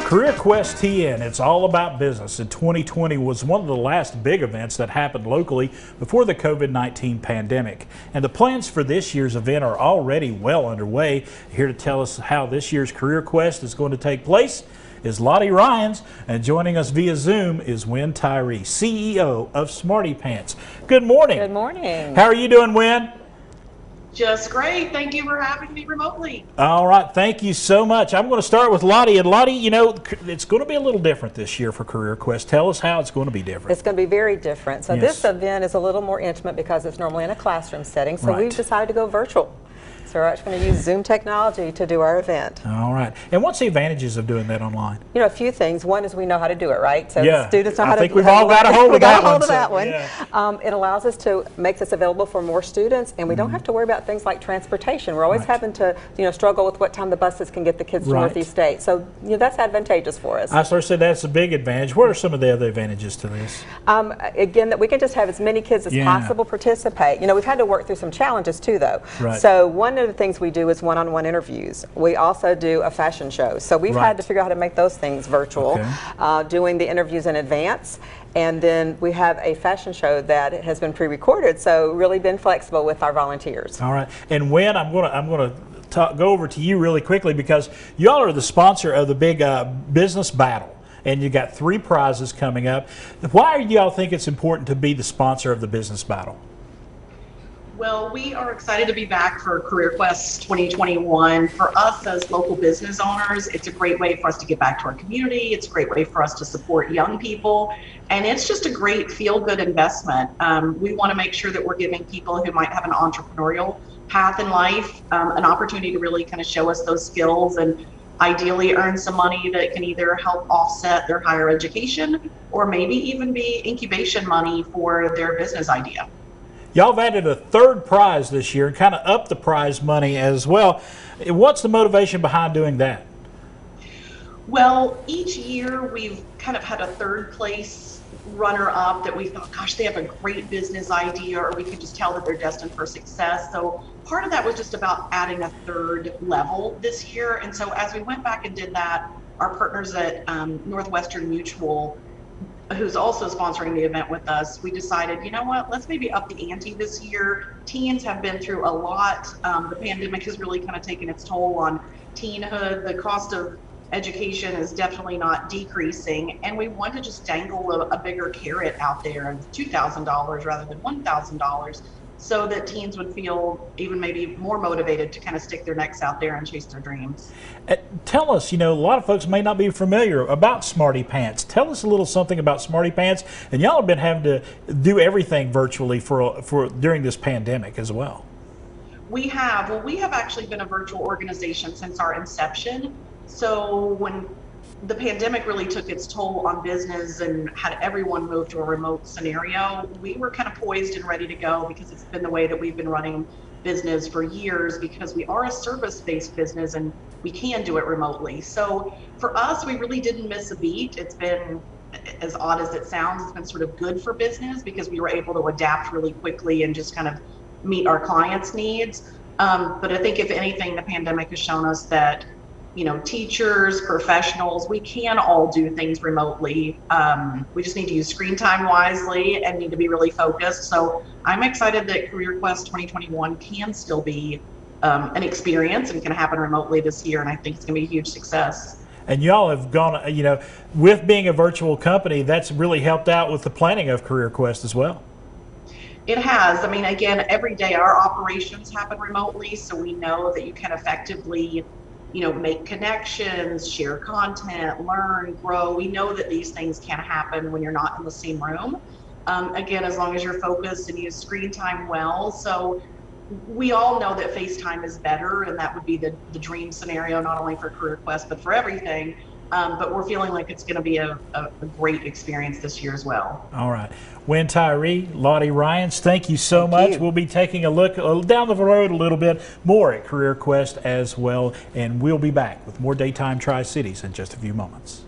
Career Quest TN, it's all about business. And 2020 was one of the last big events that happened locally before the COVID-19 pandemic. And the plans for this year's event are already well underway. Here to tell us how this year's Career Quest is going to take place is Lottie Ryans, and joining us via Zoom is Wynn Tyree, CEO of Smarty Pants. Good morning. Good morning. How are you doing, Wynn? Just great. Thank you for having me remotely. All right. Thank you so much. I'm going to start with Lottie. And Lottie, you know, it's going to be a little different this year for Career Quest. Tell us how it's going to be different. It's going to be very different. So Yes. This event is a little more intimate because it's normally in a classroom setting. So Right. we've decided to go virtual. So we're actually going to use Zoom technology to do our event. All right. And what's the advantages of doing that online? You know, a few things. One is we know how to do it, right? So Yeah. the students know I how to think we've all got a hold of we got that a hold one, of that so, one. yeah. It allows us to make this available for more students, and we don't have to worry about things like transportation. We're always Right. having to, struggle with what time the buses can get the kids to Right. Northeast State. So, that's advantageous for us. I sort of said that's a big advantage. What are some of the other advantages to this? Again, that we can just have as many kids as Yeah. possible participate. We've had to work through some challenges too, though. Right. So one of the things we do is one-on-one interviews. We also do a fashion show. So we've Right. had to figure out how to make those things virtual, doing the interviews in advance. And then we have a fashion show that has been pre-recorded. So really been flexible with our volunteers. All right. And Wynn, I'm going to go over to you really quickly because y'all are the sponsor of the big business battle. And you got 3 prizes coming up. Why do y'all think it's important to be the sponsor of the business battle? Well, we are excited to be back for Career Quest 2021. For us as local business owners, it's a great way for us to get back to our community. It's a great way for us to support young people. And it's just a great feel-good investment. We want to make sure that we're giving people who might have an entrepreneurial path in life an opportunity to really kind of show us those skills and ideally earn some money that can either help offset their higher education or maybe even be incubation money for their business idea. Y'all have added a 3rd prize this year and kind of upped the prize money as well. What's the motivation behind doing that? Well, each year we've kind of had a 3rd place runner up that we thought, gosh, they have a great business idea, or we could just tell that they're destined for success. So part of that was just about adding a 3rd level this year. And so as we went back and did that, our partners at Northwestern Mutual, who's also sponsoring the event with us, we decided, you know what, let's maybe up the ante this year. Teens have been through a lot. The pandemic has really kind of taken its toll on teenhood. The cost of education is definitely not decreasing, and we want to just dangle a bigger carrot out there of $2,000 rather than $1,000 so that teens would feel even maybe more motivated to kind of stick their necks out there and chase their dreams. Tell us, a lot of folks may not be familiar about Smarty Pants. Tell us a little something about Smarty Pants. And y'all have been having to do everything virtually for during this pandemic as well. We have. Well, we have actually been a virtual organization since our inception. So when the pandemic really took its toll on business and had everyone move to a remote scenario, we were kind of poised and ready to go because it's been the way that we've been running business for years, because we are a service-based business and we can do it remotely. So for us, we really didn't miss a beat. It's been, as odd as it sounds, it's been sort of good for business because we were able to adapt really quickly and just kind of meet our clients' needs. But I think if anything, the pandemic has shown us that teachers, professionals, we can all do things remotely. We just need to use screen time wisely and need to be really focused. So I'm excited that Career Quest 2021 can still be an experience and can happen remotely this year. And I think it's going to be a huge success. And y'all have gone, with being a virtual company, that's really helped out with the planning of Career Quest as well. It has. I mean, again, every day our operations happen remotely, so we know that you can effectively make connections, share content, learn, grow. We know that these things can happen when you're not in the same room. Again, as long as you're focused and use screen time well. So we all know that FaceTime is better, and that would be the dream scenario, not only for Career Quest, but for everything. But we're feeling like it's going to be a great experience this year as well. All right. Wynn Tyree, Lottie Ryans, thank you so much. We'll be taking a look down the road a little bit more at Career Quest as well, and we'll be back with more Daytime Tri-Cities in just a few moments.